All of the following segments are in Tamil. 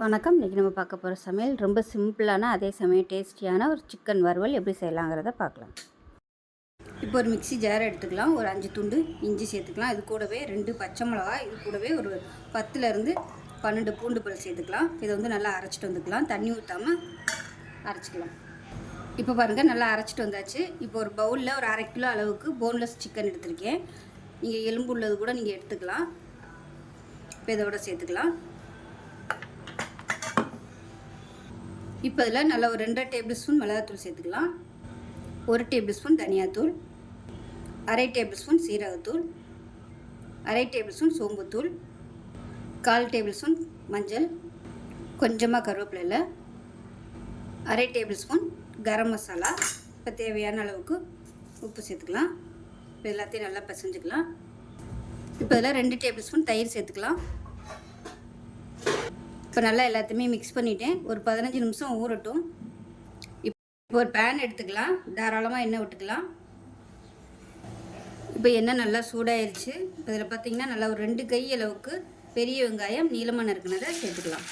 வணக்கம். இன்றைக்கி நம்ம பார்க்க போகிற சமையல் ரொம்ப சிம்பிளான அதே சமயம் டேஸ்டியான ஒரு சிக்கன் வறுவல் எப்படி செய்யலாங்கிறத பார்க்கலாம். இப்போ ஒரு மிக்ஸி ஜார் எடுத்துக்கலாம். ஒரு 5 துண்டு இஞ்சி சேர்த்துக்கலாம். இது கூடவே 2 பச்சை மிளகா, இது கூடவே ஒரு 10லேருந்து 12 பூண்டு பல் சேர்த்துக்கலாம். இதை வந்து நல்லா அரைச்சிட்டு வந்துக்கலாம். தண்ணி ஊற்றாமல் அரைச்சிக்கலாம். இப்போ பாருங்கள், நல்லா அரைச்சிட்டு வந்தாச்சு. இப்போ ஒரு பவுலில் ஒரு 1/2 கிலோ அளவுக்கு போன்லெஸ் சிக்கன் எடுத்திருக்கேன். நீங்கள் எலும்பு உள்ளது கூட நீங்கள் எடுத்துக்கலாம். இப்போ இதோட சேர்த்துக்கலாம். இப்போ இதில் நல்லா ஒரு 2 டேபிள் ஸ்பூன் மிளகாத்தூள் சேர்த்துக்கலாம். 1 டேபிள் ஸ்பூன் தனியாத்தூள், 1/2 டேபிள் ஸ்பூன் சீரகத்தூள், 1/2 டேபிள் ஸ்பூன் சோம்புத்தூள், 1/4 டேபிள் ஸ்பூன் மஞ்சள், கொஞ்சமாக கருவேப்பிலை, 1/2 டேபிள் ஸ்பூன் கரம் மசாலா. இப்போ தேவையான அளவுக்கு உப்பு சேர்த்துக்கலாம். இப்போ எல்லாத்தையும் நல்லா பிசைஞ்சுக்கலாம். இப்போ இதில் 2 டேபிள் ஸ்பூன் தயிர் சேர்த்துக்கலாம். இப்போ நல்லா எல்லாத்தையுமே மிக்ஸ் பண்ணிவிட்டேன். ஒரு 15 நிமிஷம் ஊறட்டும். இப்போ ஒரு பேன் எடுத்துக்கலாம். தாராளமாக எண்ணெய் விட்டுக்கலாம். இப்போ எண்ணெய் நல்லா சூடாயிருச்சு. இதில் பார்த்திங்கன்னா நல்லா ஒரு 2 கை அளவுக்கு பெரிய வெங்காயம் நீளமாக நறுக்குனதை சேர்த்துக்கலாம்.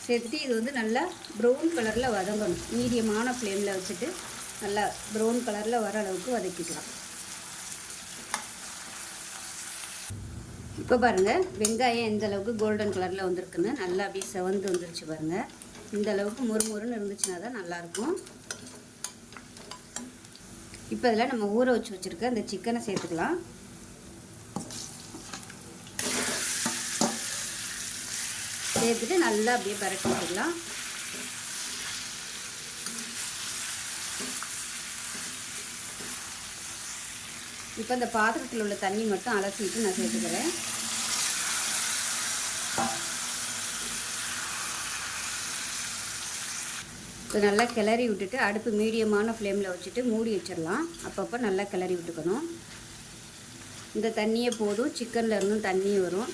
சேர்த்துட்டு இது வந்து நல்லா ப்ரௌன் கலரில் வதங்கணும். மீடியமான ஃப்ளேமில் வச்சுட்டு நல்லா ப்ரௌன் கலரில் வர அளவுக்கு வதக்கிக்கலாம். இப்போ பாருங்கள், வெங்காயம் எந்த அளவுக்கு கோல்டன் கலரில் வந்திருக்குன்னு நல்லா அப்படியே செவந்து வந்துருச்சு பாருங்கள். இந்த அளவுக்கு முறுமுறுன்னு இருந்துச்சுன்னா தான் நல்லாயிருக்கும். இப்போ இதில் நம்ம ஊற வச்சுருக்க அந்த சிக்கனை சேர்த்துக்கலாம். சேர்த்துட்டு நல்லா அப்படியே பரட்டி விட்டுக்கலாம். இப்போ இந்த பாத்திரத்தில் உள்ள தண்ணி மட்டும் அலசிட்டு நான் சேர்த்துக்கிறேன். இப்போ நல்லா கிளறி விட்டுட்டு அடுப்பு மீடியமான ஃப்ளேமில் வச்சுட்டு மூடி வச்சிடலாம். அப்பப்போ நல்லா கிளறி விட்டுக்கணும். இந்த தண்ணியே போதும். சிக்கனில் இருந்தும் தண்ணி வரும்.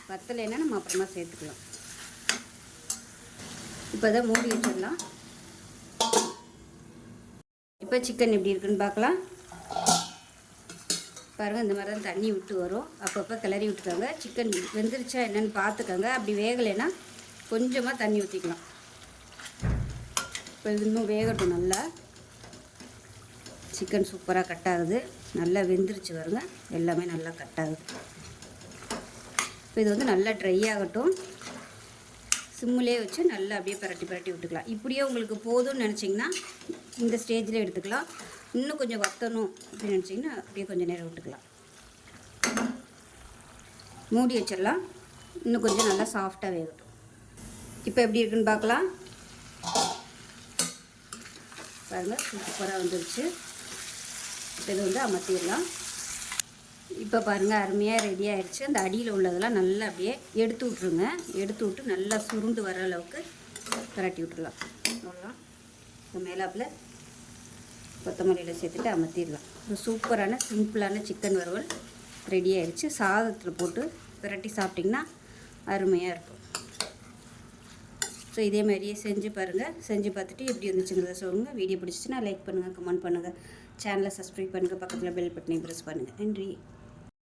பத்தலைன்னா நம்ம அப்புறமா சேர்த்துக்கலாம். இப்போ தான் மூடி வச்சிடலாம். இப்போ சிக்கன் எப்படி இருக்குன்னு பார்க்கலாம். பாருங்கள், இந்த மாதிரி தான் தண்ணி விட்டு வரும். அப்பப்போ கிளறி விட்டுக்கோங்க. சிக்கன் வெந்துருச்சா என்னென்னு பார்த்துக்கோங்க. அப்படி வேகலைன்னா கொஞ்சமாக தண்ணி ஊற்றிக்கலாம். இப்போ இது இன்னும் வேகட்டும். நல்லா சிக்கன் சூப்பராக கட் ஆகுது. நல்லா வெந்துருச்சு வருங்க. எல்லாமே நல்லா கட் ஆகுது. இப்போ இது வந்து நல்லா ட்ரை ஆகட்டும். சிம்மிலே வச்சு நல்லா அப்படியே பரட்டி விட்டுக்கலாம். இப்படியே உங்களுக்கு போதும்னு நினச்சிங்கன்னா இந்த ஸ்டேஜில் எடுத்துக்கலாம். இன்னும் கொஞ்சம் வற்றணும் அப்படின்னு நினச்சிங்கன்னா அப்படியே கொஞ்சம் நேரம் விட்டுக்கலாம். மூடி வச்சிடலாம். இன்னும் கொஞ்சம் நல்லா சாஃப்டாக வேகட்டும். இப்போ எப்படி இருக்குன்னு பார்க்கலாம். பாருங்கள், சூப்பராக வந்துருச்சு. இதை வந்து அமர்த்திடலாம். இப்போ பாருங்கள், அருமையாக ரெடி ஆகிடுச்சு. அந்த அடியில் உள்ளதெல்லாம் நல்லா அப்படியே எடுத்து விட்ருங்க. எடுத்து விட்டு நல்லா சுருண்டு வர அளவுக்கு பரட்டி விட்டுடலாம். அவ்வளோதான். இப்போ மேலாப்பில் கொத்தமல்லியில் சேர்த்துட்டு அமர்த்திடலாம். ஒரு சூப்பரான சிம்பிளான சிக்கன் வறுவல் ரெடி ஆகிடுச்சு. சாதத்தில் போட்டு பிரட்டி சாப்பிட்டிங்கன்னா அருமையாக இருக்கும். ஸோ இதே மாதிரியே செஞ்சு பாருங்கள். செஞ்சு பார்த்துட்டு எப்படி வந்துச்சுங்கிறத சொல்லுங்கள். வீடியோ பிடிச்சிச்சுன்னா லைக் பண்ணுங்கள், கமெண்ட் பண்ணுங்கள், சேனலை சப்ஸ்கிரைப் பண்ணுங்கள், பக்கத்தில் பெல் பட்டனை ப்ரெஸ் பண்ணுங்கள். நன்றி.